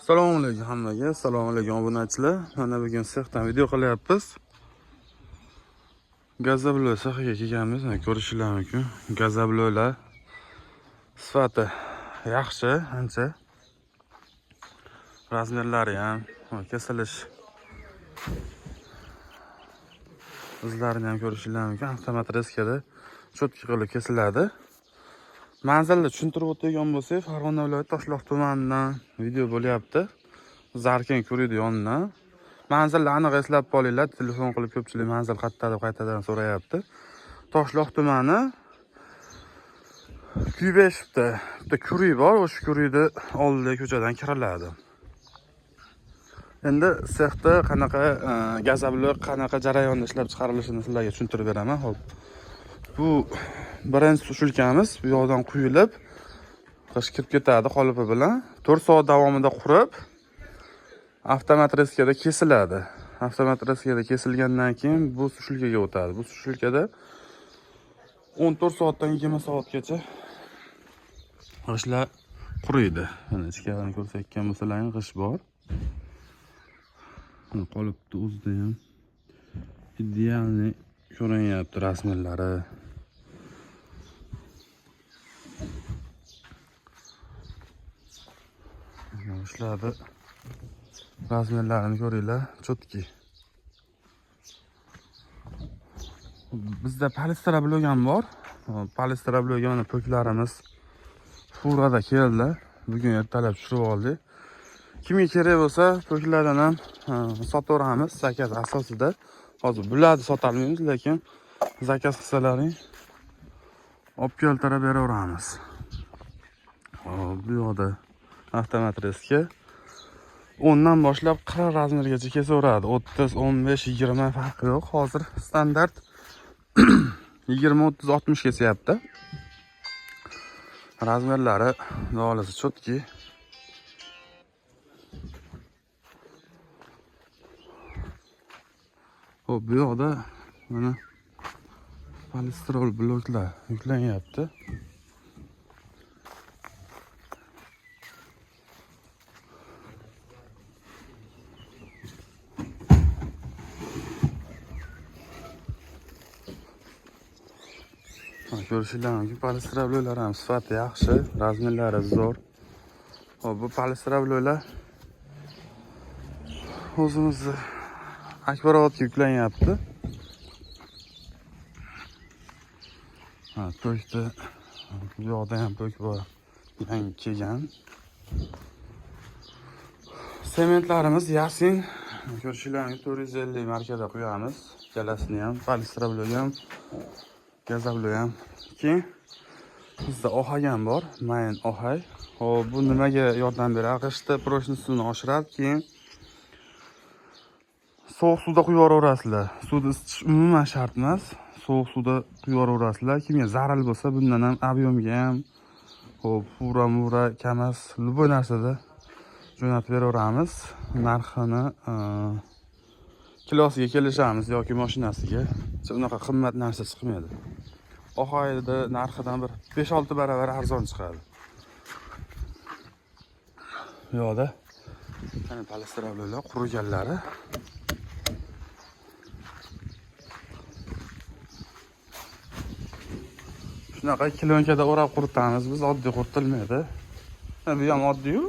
Assalomu alaykum hammaga. Assalomu alaykum obunachilar. Mana bugun sexdan video qilyapmiz. Gazablo sexiga kelganmiz. Ko'rishingiz mumkin. Gazablolar sifati yaxshi, ancha. Razmerlari ham, kesilish izlarini ham ko'rishingiz mumkin. Avtomat reskada cho'tki qilib kesiladi. Manzilni tushuntirib o'tgan bo'lsak, Farg'ona viloyati Toshloq tumanidan video bo'lyapti. Zarkin ko'ridi yonidan. Manzilni aniq eslab qolinglar. Telefon qilib ko'pchilik manzil qayerda deb qaytadan so'rayapti. Toshloq tumani Q5 bitta kuruy bor. O'sha kuruyni oldidagi ko'chadan kiriladi. Endi sexda qanaqa gazabli, qanaqa jarayonda ishlab chiqarilishini sizlarga tushuntirib beraman. Xo'p. Bu birinchi sushilkamiz bu yoqdan quyilib, qish kirib ketadi qolipi bilan. 4 soat davomida qurib, avtomat reskada kesiladi. Avtomat reskada kesilgandan keyin bu sushilkaga o'tadi. Bu sushilkada 14 soatdan 20 soatgacha g'ishlar quriydi. Mana ichkarini ko'rsatgan bo'lsalaring g'ish bor. Qolipni o'zida ham idealni ko'rinyapti rasmlari. Ishlarni razmerlarini ko'ringlar, cho'tki. Bizda palistira blogan bor. Palistira blogani poklarimiz furada keldi. Bugun ertalab tushirib oldik. Kimga kerak bo'lsa, poklardan ham sotaveramiz zakaz asosida. Hozir bularni sotalmaymiz, lekin zakaz qilsalaring olib keltirib beraveramiz. Bu yoqda avtomat reska 10 dan boshlab 40 razmergacha kesaveradi. 30, 15, 20 farqi yo'q. Hozir standart 20, 30, 60 kesyapti. Razmerlari dolasi cho'tki. Xo'p, bu yoqda mana polistirol bloklar yuklanyapti. Ko'rishingiz mumkin, polistirollar ham sifati yaxshi, razmerlari zo'r. Xo'p, bu polistirollar o'zimizni akbarovatga yuklanyapti. Pokda bu yoqda ham pok bor, yangi kelgan. Sementlarimiz Yasin, ko'rishingiz mumkin, 450 markada qo'yamiz. Ikkalasini ham, polistirol ham, gazablo ham. Keyin bizda ohay ham bor, mayin ohay. Xo'p, bu nimaga yordam beradi? G'ishtni prочностini oshiradi, keyin sovuq suvda quyib yuboraverasizlar. Suvni isitish umuman shart emas. Sovuq suvda quyib yuboraverasizlar. Kimga zarar bo'lsa, bundan ham ob'yomga ham, xo'p, fura, kamas, любой narsada jo'natib beraveramiz. Narxini kilosiga kelishamiz yoki mashinasiga. Unaqa qimmat narsa chiqmaydi. Ohayda narxidan bir 5-6 barobar arzon chiqadi. Bu yoqda mana polistirollar quriganlari. Shunaqa kilyonkada o'rab quritamiz. Biz oddiy quritilmaydi. Bu ham oddiy-yu,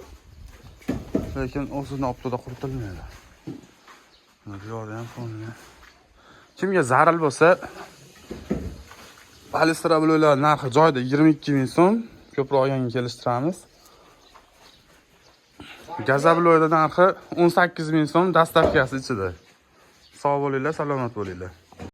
lekin o'zini optida quritilmaydi. Bu yoqda ham fonli. Kimga zarar bo'lsa, polistirollar narxi joyida 22 ming so'm, ko'proq yangi kelishtiramiz. Gazablolar narxi 18 ming so'm, dastavkasi ichida. Sog' bo'linglar, salomat bo'linglar.